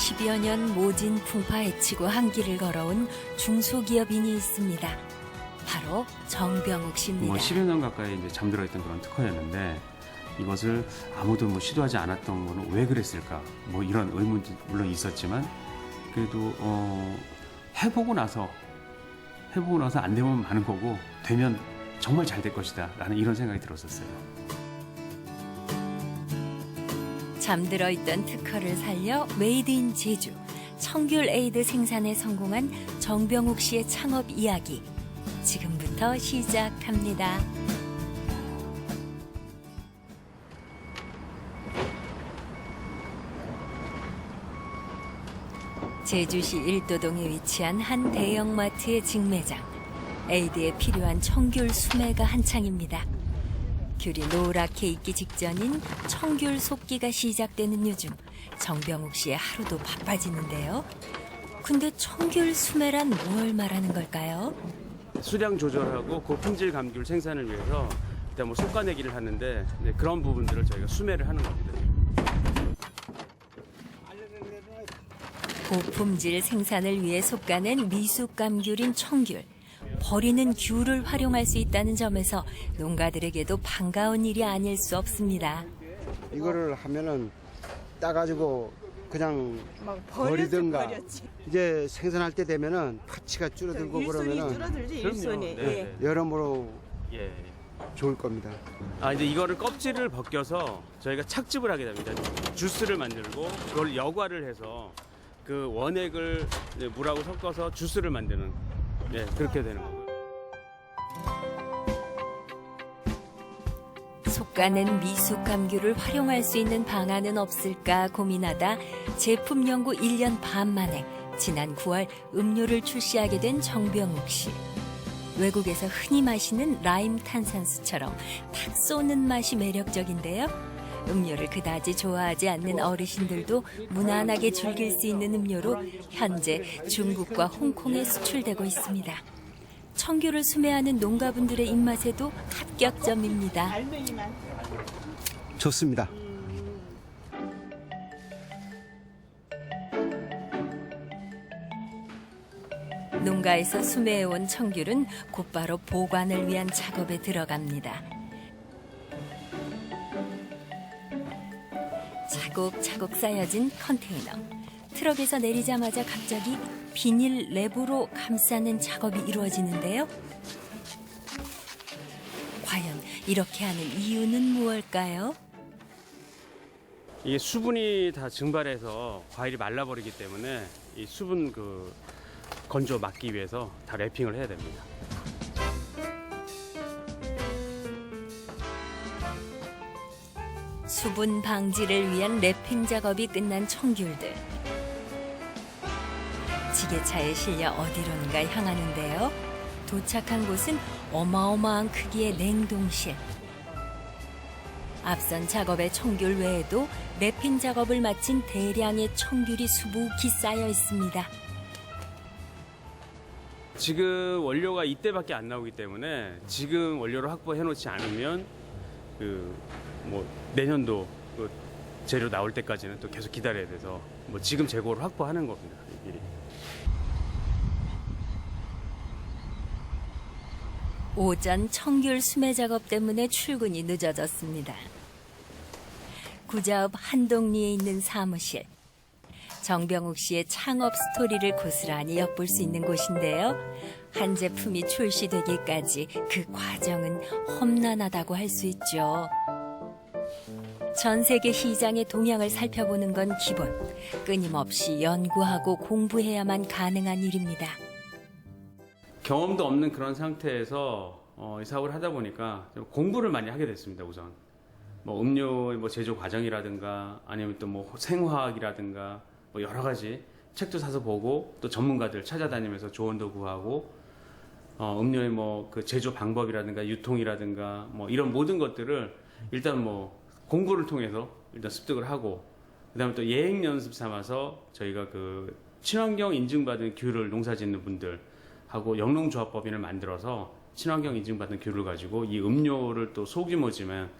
10여 년 모진 풍파 헤치고 한 길을 걸어온 중소기업인이 있습니다. 바로 정병욱 씨입니다. 10여 년 가까이 이제 잠들어 있던 그런 특허였는데 이것을 아무도 시도하지 않았던 거는 왜 그랬을까? 이런 의문도 물론 있었지만 그래도 해보고 나서 안 되면 많은 거고 되면 정말 잘 될 것이다 라는 이런 생각이 들었었어요. 잠들어 있던 특허를 살려 메이드 인 제주, 청귤 에이드 생산에 성공한 정병욱 씨의 창업 이야기 지금부터 시작합니다. 제주시 일도동에 위치한 한 대형마트의 직매장. 에이드에 필요한 청귤 수매가 한창입니다. 귤이 노랗게 익기 직전인 청귤 속기가 시작되는 요즘 정병욱 씨의 하루도 바빠지는데요. 근데 청귤 수매란 뭘 말하는 걸까요? 수량 조절하고 고품질 감귤 생산을 위해서 일단 솎아내기를 하는데 그런 부분들을 저희가 수매를 하는 겁니다. 고품질 생산을 위해 솎아낸 미숙 감귤인 청귤. 버리는 귤을 활용할 수 있다는 점에서 농가들에게도 반가운 일이 아닐 수 없습니다. 이거를 하면은 따가지고 그냥 버리든가 이제 생산할 때 되면은 파치가 줄어들고 그러면은 줄어들지 일손이. 네. 여러모로 예. 좋을 겁니다. 이제 이거를 껍질을 벗겨서 저희가 착즙을 하게 됩니다. 주스를 만들고 그걸 여과를 해서 그 원액을 물하고 섞어서 주스를 만드는 그렇게 되는 거고요. 솎아낸 미숙 감귤을 활용할 수 있는 방안은 없을까 고민하다 제품 연구 1년 반 만에 지난 9월 음료를 출시하게 된 정병욱 씨. 외국에서 흔히 마시는 라임 탄산수처럼 탁 쏘는 맛이 매력적인데요. 음료를 그다지 좋아하지 않는 어르신들도 무난하게 즐길 수 있는 음료로 현재 중국과 홍콩에 수출되고 있습니다. 청귤을 수매하는 농가분들의 입맛에도 합격점입니다. 좋습니다. 농가에서 수매해온 청귤은 곧바로 보관을 위한 작업에 들어갑니다. 차곡차곡 쌓여진 컨테이너. 트럭에서 내리자마자 갑자기 비닐 랩으로 감싸는 작업이 이루어지는데요. 과연 이렇게 하는 이유는 무엇일까요? 이게 수분이 다 증발해서 과일이 말라버리기 때문에 이 수분 건조 막기 위해서 다 랩핑을 해야 됩니다. 수분 방지를 위한 랩핑 작업이 끝난 청귤들. 지게차에 실려 어디론가 향하는데요. 도착한 곳은 어마어마한 크기의 냉동실. 앞선 작업의 청귤 외에도 랩핑 작업을 마친 대량의 청귤이 수북히 쌓여 있습니다. 지금 원료가 이때밖에 안 나오기 때문에 지금 원료를 확보해 놓지 않으면 내년도 재료 나올 때까지는 또 계속 기다려야 돼서 지금 재고를 확보하는 겁니다. 미리. 오전 청귤 수매 작업 때문에 출근이 늦어졌습니다. 구자읍 한동리에 있는 사무실. 정병욱 씨의 창업 스토리를 고스란히 엿볼 수 있는 곳인데요. 한 제품이 출시되기까지 그 과정은 험난하다고 할 수 있죠. 전 세계 시장의 동향을 살펴보는 건 기본. 끊임없이 연구하고 공부해야만 가능한 일입니다. 경험도 없는 그런 상태에서 이 사업을 하다 보니까 좀 공부를 많이 하게 됐습니다. 우선 음료 제조 과정이라든가 아니면 또 생화학이라든가 여러 가지 책도 사서 보고 또 전문가들 찾아다니면서 조언도 구하고 음료의 그 제조 방법이라든가 유통이라든가 이런 모든 것들을 일단 공부를 통해서 일단 습득을 하고 그다음에 또 예행 연습 삼아서 저희가 친환경 인증받은 귤을 농사짓는 분들하고 영농조합법인을 만들어서 친환경 인증받은 귤을 가지고 이 음료를 또 소규모지만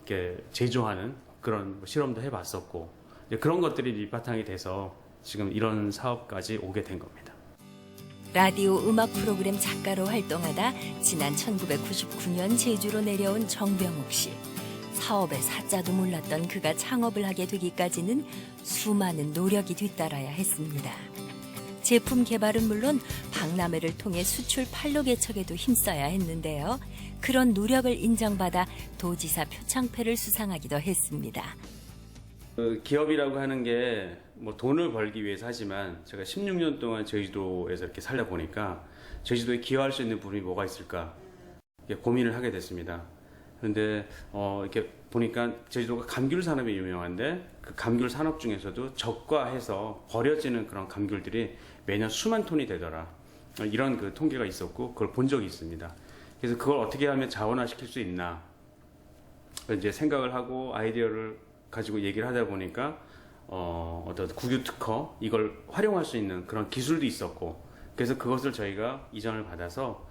이렇게 제조하는 그런 실험도 해봤었고 그런 것들이 밑바탕이 돼서 지금 이런 사업까지 오게 된 겁니다. 라디오 음악 프로그램 작가로 활동하다 지난 1999년 제주로 내려온 정병욱 씨. 사업의 사자도 몰랐던 그가 창업을 하게 되기까지는 수많은 노력이 뒤따라야 했습니다. 제품 개발은 물론 박람회를 통해 수출 판로 개척에도 힘써야 했는데요. 그런 노력을 인정받아 도지사 표창패를 수상하기도 했습니다. 기업이라고 하는 게 뭐 돈을 벌기 위해서 하지만 제가 16년 동안 제주도에서 이렇게 살다 보니까 제주도에 기여할 수 있는 부분이 뭐가 있을까 고민을 하게 됐습니다. 그런데 이렇게 보니까 제주도가 감귤 산업이 유명한데 그 감귤 산업 중에서도 적과해서 버려지는 그런 감귤들이 매년 수만 톤이 되더라. 이런 그 통계가 있었고 그걸 본 적이 있습니다. 그래서 그걸 어떻게 하면 자원화시킬 수 있나 이제 생각을 하고 아이디어를 가지고 얘기를 하다 보니까 어떤 국유 특허 이걸 활용할 수 있는 그런 기술도 있었고 그래서 그것을 저희가 이전을 받아서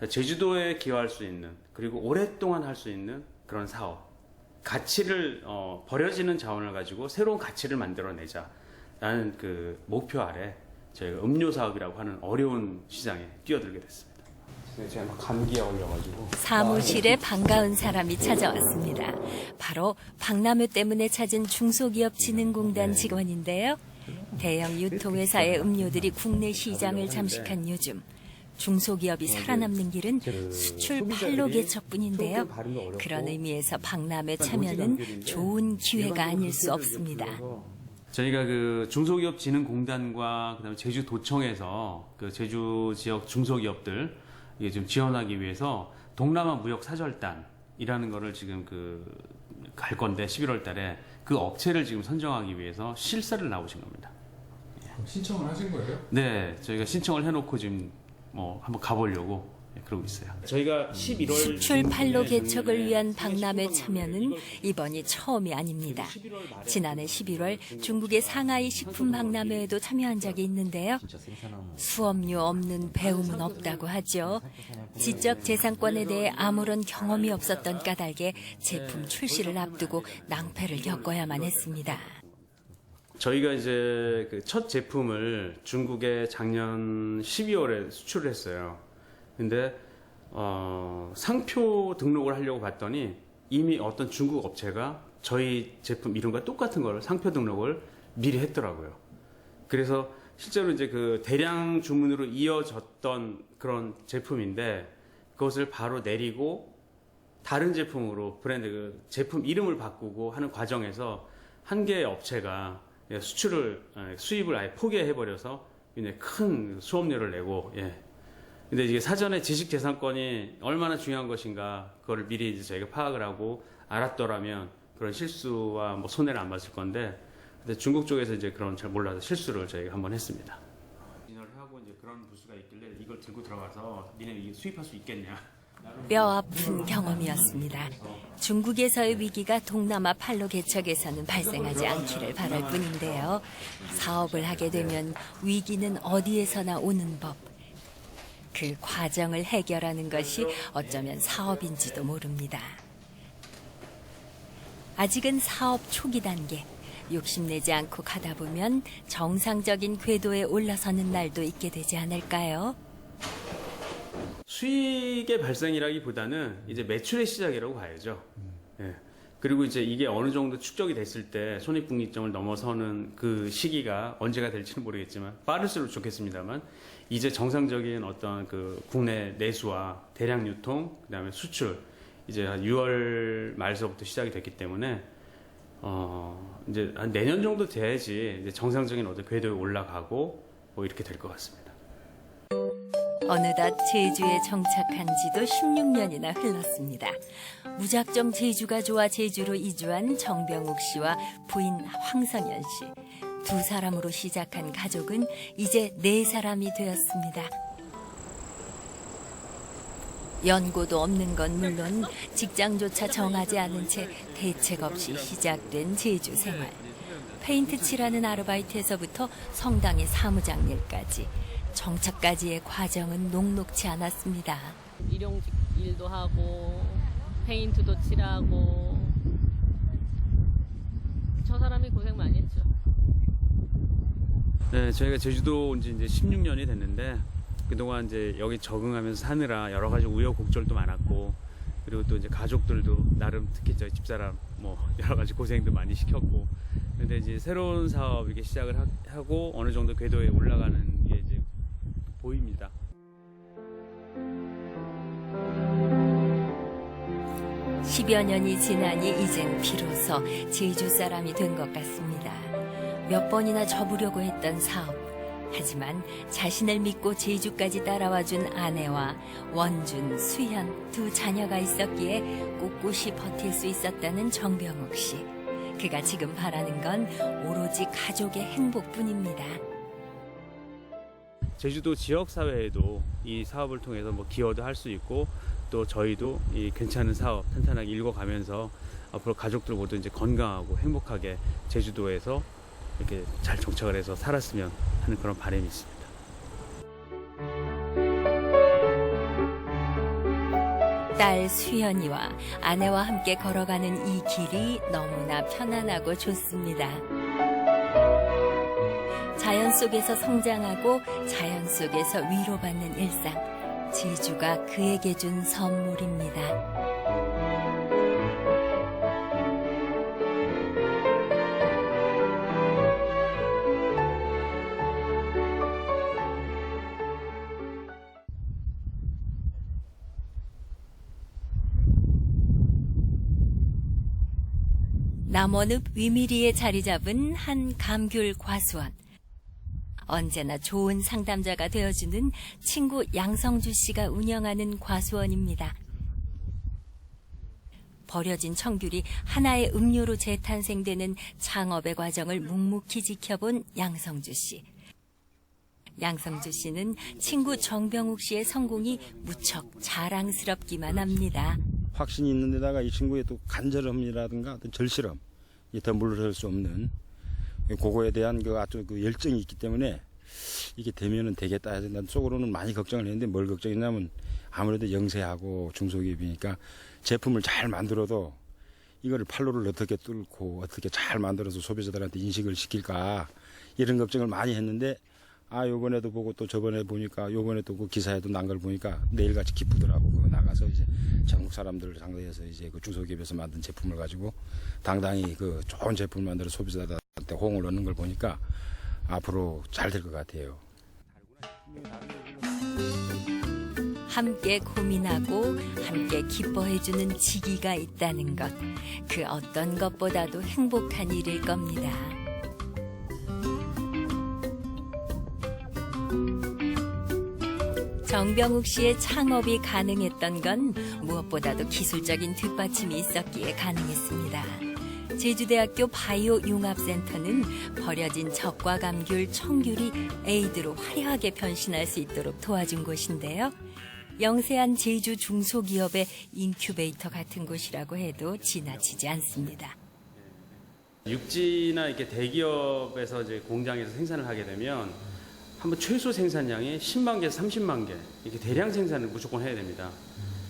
제주도에 기여할 수 있는 그리고 오랫동안 할 수 있는 그런 사업 가치를 버려지는 자원을 가지고 새로운 가치를 만들어내자라는 그 목표 아래 저희가 음료 사업이라고 하는 어려운 시장에 뛰어들게 됐습니다. 제가 막 감기에 걸려가지고 사무실에 반가운 사람이 찾아왔습니다. 바로 박람회 때문에 찾은 중소기업진흥공단 직원인데요. 대형 유통회사의 음료들이 국내 시장을 잠식한 요즘 중소기업이 살아남는 길은 수출 판로 개척뿐인데요. 그런 의미에서 박람회 참여는 좋은 기회가 아닐 수 없습니다. 저희가 그 중소기업진흥공단과 그다음에 제주도청에서 그 제주 지역 중소기업들 이게 좀 지원하기 위해서 동남아 무역 사절단이라는 거를 지금 갈 건데 11월 달에 그 업체를 지금 선정하기 위해서 실사를 나오신 겁니다. 신청을 하신 거예요? 네, 저희가 신청을 해놓고 지금 뭐 한번 가보려고 그러고 있어요. 저희가 11월 수출 판로 개척을 위한 박람회 참여는 이번이 처음이 아닙니다. 지난해 11월 중국의 상하이 식품 박람회에도 참여한 적이 있는데요. 수업료 없는 배움은 없다고 하죠. 지적 재산권에 대해 아무런 경험이 없었던 까닭에 제품 출시를 앞두고 낭패를 겪어야만 했습니다. 저희가 이제 그 첫 제품을 중국에 작년 12월에 수출을 했어요. 근데 상표 등록을 하려고 봤더니 이미 어떤 중국 업체가 저희 제품 이름과 똑같은 거를 상표 등록을 미리 했더라고요. 그래서 실제로 이제 그 대량 주문으로 이어졌던 그런 제품인데 그것을 바로 내리고 다른 제품으로 브랜드 그 제품 이름을 바꾸고 하는 과정에서 한 개의 업체가 수입을 아예 포기해버려서 큰 수업료를 내고 근데 이게 사전에 지식재산권이 얼마나 중요한 것인가 그거를 미리 이제 저희가 파악을 하고 알았더라면 그런 실수와 뭐 손해를 안 봤을 건데 근데 중국 쪽에서 이제 그런 잘 몰라서 실수를 저희가 한번 했습니다. 인허를 하고 이제 그런 부수가 있길래 이걸 들고 들어가서 니네 이게 수입할 수 있겠냐? 뼈 아픈 경험이었습니다. 중국에서의 위기가 동남아 판로 개척에서는 발생하지 않기를 바랄 뿐인데요. 사업을 하게 되면 위기는 어디에서나 오는 법. 그 과정을 해결하는 것이 어쩌면 사업인지도 모릅니다. 아직은 사업 초기 단계. 욕심내지 않고 가다 보면 정상적인 궤도에 올라서는 날도 있게 되지 않을까요? 수익의 발생이라기보다는 이제 매출의 시작이라고 봐야죠. 그리고 이제 이게 어느 정도 축적이 됐을 때 손익분기점을 넘어서는 그 시기가 언제가 될지는 모르겠지만 빠를수록 좋겠습니다만 이제 정상적인 어떤 그 국내 내수와 대량 유통 그다음에 수출 이제 한 6월 말서부터 시작이 됐기 때문에 이제 한 내년 정도 돼야지 이제 정상적인 어떤 궤도에 올라가고 뭐 이렇게 될 것 같습니다. 어느덧 제주에 정착한 지도 16년이나 흘렀습니다. 무작정 제주가 좋아 제주로 이주한 정병욱 씨와 부인 황성연 씨. 두 사람으로 시작한 가족은 이제 4사람이 되었습니다. 연고도 없는 건 물론 직장조차 정하지 않은 채 대책 없이 시작된 제주 생활. 페인트 칠하는 아르바이트에서부터 성당의 사무장 일까지. 정착까지의 과정은 녹록지 않았습니다. 일용직 일도 하고 페인트도 칠하고 저 사람이 고생 많이 했죠. 네, 저희가 제주도 온 지 이제 16년이 됐는데 그동안 이제 여기 적응하면서 사느라 여러 가지 우여곡절도 많았고 그리고 또 이제 가족들도 나름 특히 저희 집사람 뭐 여러 가지 고생도 많이 시켰고 근데 이제 새로운 사업 이렇게 시작을 하고 어느 정도 궤도에 올라가는 게 이제 보입니다. (10여) 년이 지나니 이젠 비로소 제주 사람이 된 것 같습니다. 몇 번이나 접으려고 했던 사업. 하지만 자신을 믿고 제주까지 따라와준 아내와 원준, 수현 두 자녀가 있었기에 꿋꿋이 버틸 수 있었다는 정병욱 씨. 그가 지금 바라는 건 오로지 가족의 행복뿐입니다. 제주도 지역 사회에도 이 사업을 통해서 뭐 기여도 할 수 있고 또 저희도 이 괜찮은 사업 탄탄하게 일궈가면서 앞으로 가족들 모두 이제 건강하고 행복하게 제주도에서 이렇게 잘 정착을 해서 살았으면 하는 그런 바람이 있습니다. 딸 수연이와 아내와 함께 걸어가는 이 길이 너무나 편안하고 좋습니다. 자연 속에서 성장하고 자연 속에서 위로받는 일상. 제주가 그에게 준 선물입니다. 남원읍 위미리에 자리 잡은 한 감귤 과수원. 언제나 좋은 상담자가 되어주는 친구 양성주 씨가 운영하는 과수원입니다. 버려진 청귤이 하나의 음료로 재탄생되는 창업의 과정을 묵묵히 지켜본 양성주 씨. 양성주 씨는 친구 정병욱 씨의 성공이 무척 자랑스럽기만 합니다. 확신이 있는 데다가 이 친구의 또 간절함이라든가 어떤 절실함, 더 물러설 수 없는 그거에 대한 그 아주 그 열정이 있기 때문에 이게 되면은 되겠다 해서 난 속으로는 많이 걱정을 했는데 뭘 걱정했냐면 아무래도 영세하고 중소기업이니까 제품을 잘 만들어도 이거를 판로를 어떻게 뚫고 어떻게 잘 만들어서 소비자들한테 인식을 시킬까 이런 걱정을 많이 했는데 요번에도 보고 또 저번에 보니까 요번에 또 그 기사에도 난 걸 보니까 내일같이 기쁘더라고. 그거 나가서 이제 전국 사람들을 상대해서 이제 그 중소기업에서 만든 제품을 가지고 당당히 그 좋은 제품을 만들어 소비자들한테 호응을 얻는 걸 보니까 앞으로 잘 될 것 같아요. 함께 고민하고 함께 기뻐해주는 지기가 있다는 것. 그 어떤 것보다도 행복한 일일 겁니다. 정병욱 씨의 창업이 가능했던 건 무엇보다도 기술적인 뒷받침이 있었기에 가능했습니다. 제주대학교 바이오 융합센터는 버려진 젖과 감귤, 청귤이 에이드로 화려하게 변신할 수 있도록 도와준 곳인데요. 영세한 제주 중소기업의 인큐베이터 같은 곳이라고 해도 지나치지 않습니다. 육지나 이렇게 대기업에서 이제 공장에서 생산을 하게 되면 한번 최소 생산량이 10만 개에서 30만 개 이렇게 대량 생산을 무조건 해야 됩니다.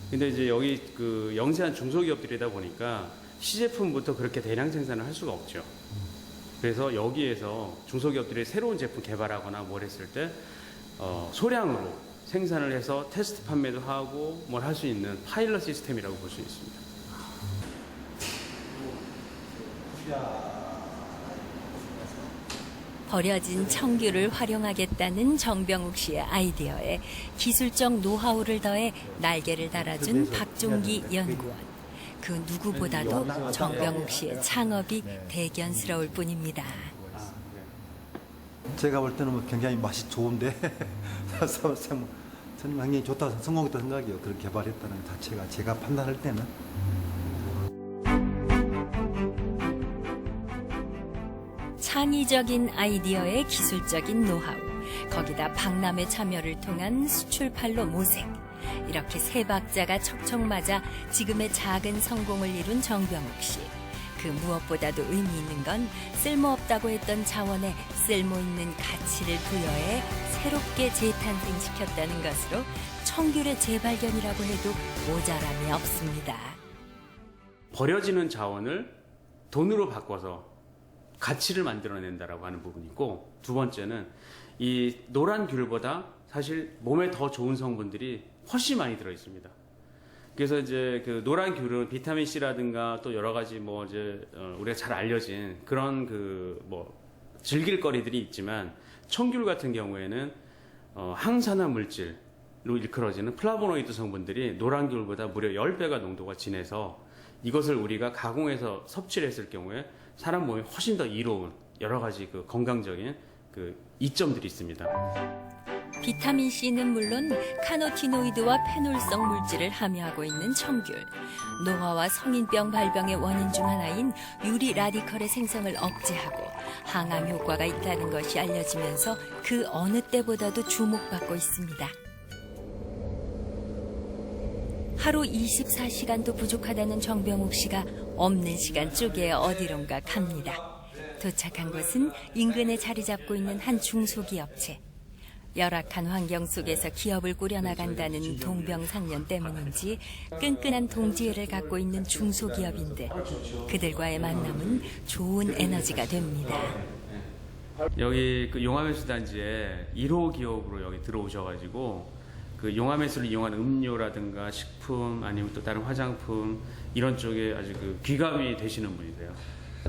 근데 이제 여기 그 영세한 중소기업들이다 보니까 시제품부터 그렇게 대량 생산을 할 수가 없죠. 그래서 여기에서 중소기업들이 새로운 제품 개발하거나 뭘 했을 때 소량으로 생산을 해서 테스트 판매도 하고 뭘 할 수 있는 파일럿 시스템이라고 볼 수 있습니다. 버려진 청귤을 활용하겠다는 정병욱 씨의 아이디어에 기술적 노하우를 더해 날개를 달아준 박종기 연구원. 그 누구보다도 정병욱 씨의 창업이 대견스러울 뿐입니다. 제가 볼 때는 뭐 굉장히 맛이 좋은데 저는 굉장히 좋다, 성공했다 생각이요. 그걸 개발했다는 것 자체가 제가 판단할 때는. 창의적인 아이디어에 기술적인 노하우, 거기다 박람회 참여를 통한 수출판로 모색. 이렇게 세 박자가 척척 맞아 지금의 작은 성공을 이룬 정병욱 씨. 그 무엇보다도 의미 있는 건 쓸모없다고 했던 자원에 쓸모있는 가치를 부여해 새롭게 재탄생시켰다는 것으로 청귤의 재발견이라고 해도 모자람이 없습니다. 버려지는 자원을 돈으로 바꿔서 가치를 만들어낸다라고 하는 부분이 있고, 두 번째는 이 노란 귤보다 사실 몸에 더 좋은 성분들이 훨씬 많이 들어 있습니다. 그래서 이제 그 노란 귤은 비타민 C라든가 또 여러 가지 뭐 이제 우리가 잘 알려진 그런 그 뭐 즐길 거리들이 있지만, 청귤 같은 경우에는 항산화 물질로 일컬어지는 플라보노이드 성분들이 노란 귤보다 무려 10배가 농도가 진해서 이것을 우리가 가공해서 섭취를 했을 경우에 사람 몸에 훨씬 더 이로운 여러 가지 그 건강적인 그 이점들이 있습니다. 비타민 C는 물론 카노티노이드와 페놀성 물질을 함유하고 있는 청귤. 노화와 성인병 발병의 원인 중 하나인 유리 라디컬의 생성을 억제하고 항암 효과가 있다는 것이 알려지면서 그 어느 때보다도 주목받고 있습니다. 하루 24시간도 부족하다는 정병욱 씨가 없는 시간 쪼개 어디론가 갑니다. 도착한 곳은 인근에 자리 잡고 있는 한 중소기업체. 열악한 환경 속에서 기업을 꾸려나간다는 동병상련 때문인지 끈끈한 동지애를 갖고 있는 중소기업인들. 그들과의 만남은 좋은 에너지가 됩니다. 여기 그 용화매수단지에 1호 기업으로 여기 들어오셔가지고 그 용화매수를 이용한 음료라든가 식품 아니면 또 다른 화장품 이런 쪽에 아주 그 귀감이 되시는 분이세요.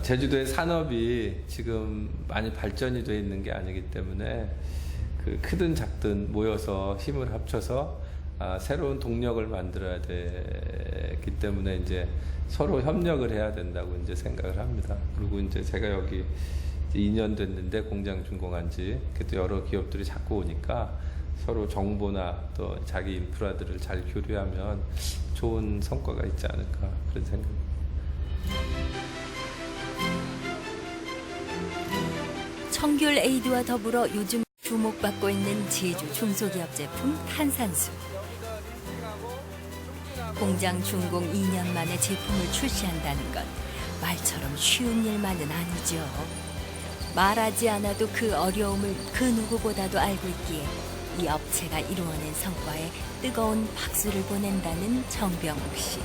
제주도의 산업이 지금 많이 발전이 돼 있는 게 아니기 때문에 그 크든 작든 모여서 힘을 합쳐서 새로운 동력을 만들어야 되기 때문에 이제 서로 협력을 해야 된다고 이제 생각을 합니다. 그리고 이제 제가 여기 2년 됐는데 공장 준공한 지 그때 여러 기업들이 자꾸 오니까 서로 정보나 또 자기 인프라들을 잘 교류하면 좋은 성과가 있지 않을까 그런 생각입니다. 청귤 에이드와 더불어 요즘 주목받고 있는 제주 중소기업 제품 탄산수. 공장 준공 2년 만에 제품을 출시한다는 것, 말처럼 쉬운 일만은 아니죠. 말하지 않아도 그 어려움을 그 누구보다도 알고 있기에 이 업체가 이루어낸 성과에 뜨거운 박수를 보낸다는 정병욱 씨.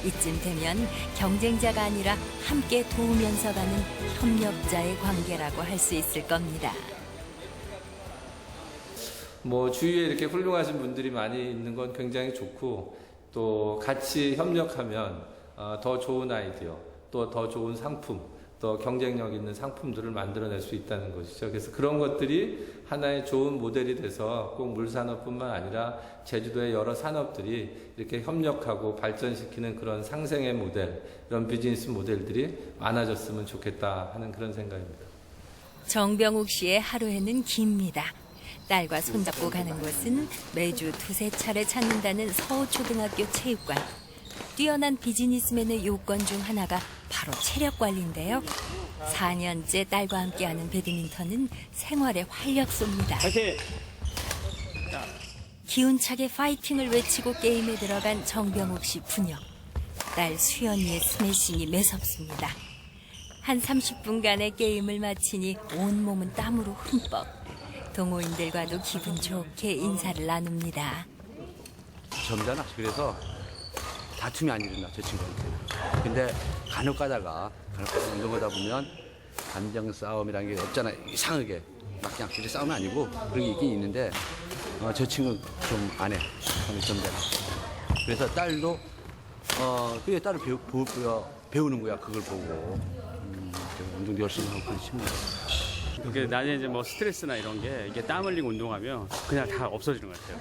이쯤 되면 경쟁자가 아니라 함께 도우면서 가는 협력자의 관계라고 할 수 있을 겁니다. 뭐 주위에 이렇게 훌륭하신 분들이 많이 있는 건 굉장히 좋고 또 같이 협력하면 더 좋은 아이디어, 또 더 좋은 상품, 또 경쟁력 있는 상품들을 만들어낼 수 있다는 것이죠. 그래서 그런 것들이 하나의 좋은 모델이 돼서 꼭 물산업뿐만 아니라 제주도의 여러 산업들이 이렇게 협력하고 발전시키는 그런 상생의 모델, 이런 비즈니스 모델들이 많아졌으면 좋겠다 하는 그런 생각입니다. 정병욱 씨의 하루에는 깁니다. 딸과 손잡고 가는 곳은 매주 두세 차례 찾는다는 서초등학교 체육관. 뛰어난 비즈니스맨의 요건 중 하나가 바로 체력 관리인데요. 4년째 딸과 함께하는 배드민턴은 생활의 활력소입니다. 기운차게 파이팅을 외치고 게임에 들어간 정병욱 씨 부녀. 딸 수연이의 스매싱이 매섭습니다. 한 30분간의 게임을 마치니 온몸은 땀으로 흠뻑. 동호인들과도 기분 좋게 인사를 나눕니다. 점잖아. 그래서 다툼이 안 일어나, 저 친구한테. 근데 간혹 가다가 운동하다 보면 감정 싸움이라는 게 없잖아. 이상하게 막 그냥 둘이 싸움은 아니고 그런 게 있긴 있는데 저 친구는 좀 안 해. 점잖아. 그래서 딸도 그게 딸을 배우는 거야. 그걸 보고 운동도 열심히 하고 그런 친구야. 이게 나중에 이제 뭐 스트레스나 이런 게 이게 땀 흘리고 운동하면 그냥 다 없어지는 것 같아요.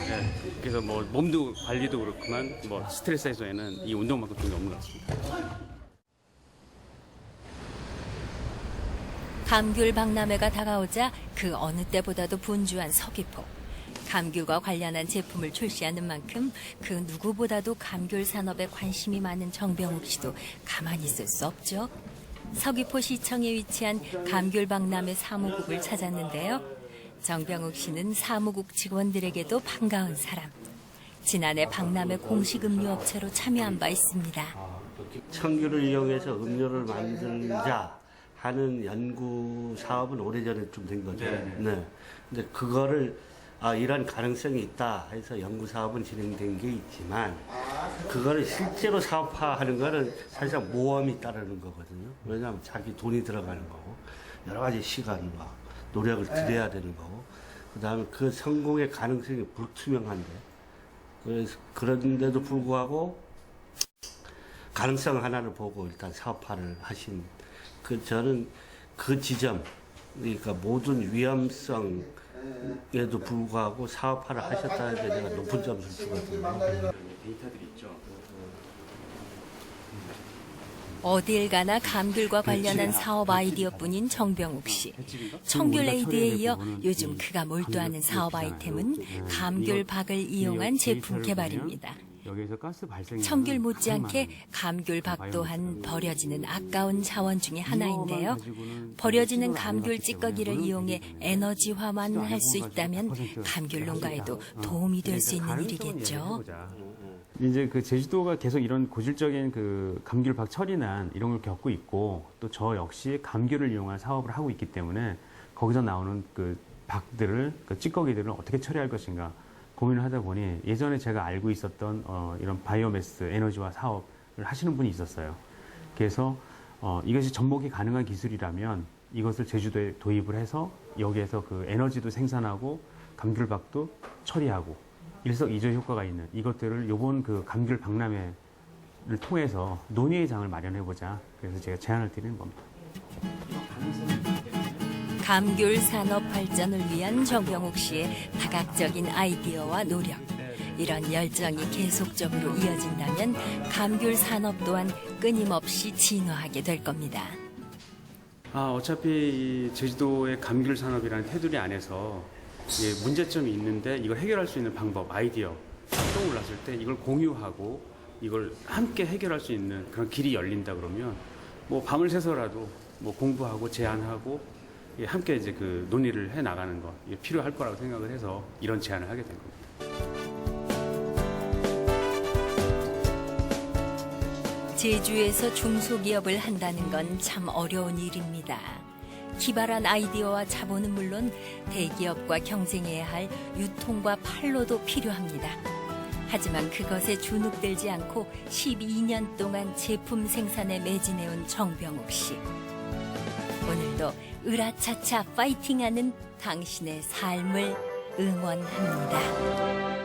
네. 그래서 뭐 몸도 관리도 그렇지만 뭐 스트레스 해소에는 이 운동만큼 좋은 게 없는 것 같습니다. 감귤 박람회가 다가오자 그 어느 때보다도 분주한 서귀포. 감귤과 관련한 제품을 출시하는 만큼 그 누구보다도 감귤 산업에 관심이 많은 정병욱 씨도 가만히 있을 수 없죠. 서귀포 시청에 위치한 감귤 박람회 사무국을 찾았는데요. 정병욱 씨는 사무국 직원들에게도 반가운 사람. 지난해 박람회 공식 음료 업체로 참여한 바 있습니다. 청귤을 이용해서 음료를 만들자 하는 연구 사업은 오래전에 좀 된 거죠. 네. 근데 그거를 이런 가능성이 있다 해서 연구 사업은 진행된 게 있지만 그거를 실제로 사업화하는 거는 사실상 모험이 따르는 거거든요. 왜냐하면 자기 돈이 들어가는 거고 여러 가지 시간과 노력을 들여야 되는 거고 그다음에 그 성공의 가능성이 불투명한데 그래서 그런데도 불구하고 가능성 하나를 보고 일단 사업화를 하신 저는 그 지점 그러니까 모든 위험성에도 불구하고 사업화를 하셨다는데 내가 높은 점수를 주거든요. 데이터들이 있죠. 어딜 가나 감귤과 관련한 사업 아이디어뿐인 정병욱 씨. 청귤 에이드에 이어 요즘 그가 몰두하는 사업 아이템은 감귤박을 이용한 제품 개발입니다. 여기에서 가스 발생이 청귤 못지않게 감귤박 또한 버려지는 아까운 자원 중에 하나인데요. 버려지는 감귤 찌꺼기를 이용해 에너지화만 할 수 있다면 감귤 농가에도 도움이 될 수 있는 일이겠죠. 이제 그 제주도가 계속 이런 고질적인 그 감귤박 처리난 이런 걸 겪고 있고 또 저 역시 감귤을 이용한 사업을 하고 있기 때문에 거기서 나오는 그 박들을 그 찌꺼기들을 어떻게 처리할 것인가 고민을 하다 보니 예전에 제가 알고 있었던 이런 바이오매스 에너지화 사업을 하시는 분이 있었어요. 그래서 이것이 접목이 가능한 기술이라면 이것을 제주도에 도입을 해서 여기에서 그 에너지도 생산하고 감귤박도 처리하고 일석이조 효과가 있는 이것들을 요번 그 감귤 박람회를 통해서 논의의 장을 마련해보자. 그래서 제가 제안을 드리는 겁니다. 감귤 산업 발전을 위한 정병욱 씨의 다각적인 아이디어와 노력. 이런 열정이 계속적으로 이어진다면 감귤 산업 또한 끊임없이 진화하게 될 겁니다. 어차피 이 제주도의 감귤 산업이라는 테두리 안에서 문제점이 있는데 이걸 해결할 수 있는 방법, 아이디어 떠올랐을 때 이걸 공유하고 이걸 함께 해결할 수 있는 그런 길이 열린다 그러면 뭐 밤을 새서라도 뭐 공부하고 제안하고 함께 이제 그 논의를 해 나가는 거 필요할 거라고 생각을 해서 이런 제안을 하게 된 겁니다. 제주에서 중소기업을 한다는 건 참 어려운 일입니다. 기발한 아이디어와 자본은 물론 대기업과 경쟁해야 할 유통과 판로도 필요합니다. 하지만 그것에 주눅들지 않고 12년 동안 제품 생산에 매진해온 정병욱 씨. 오늘도 으라차차 파이팅하는 당신의 삶을 응원합니다.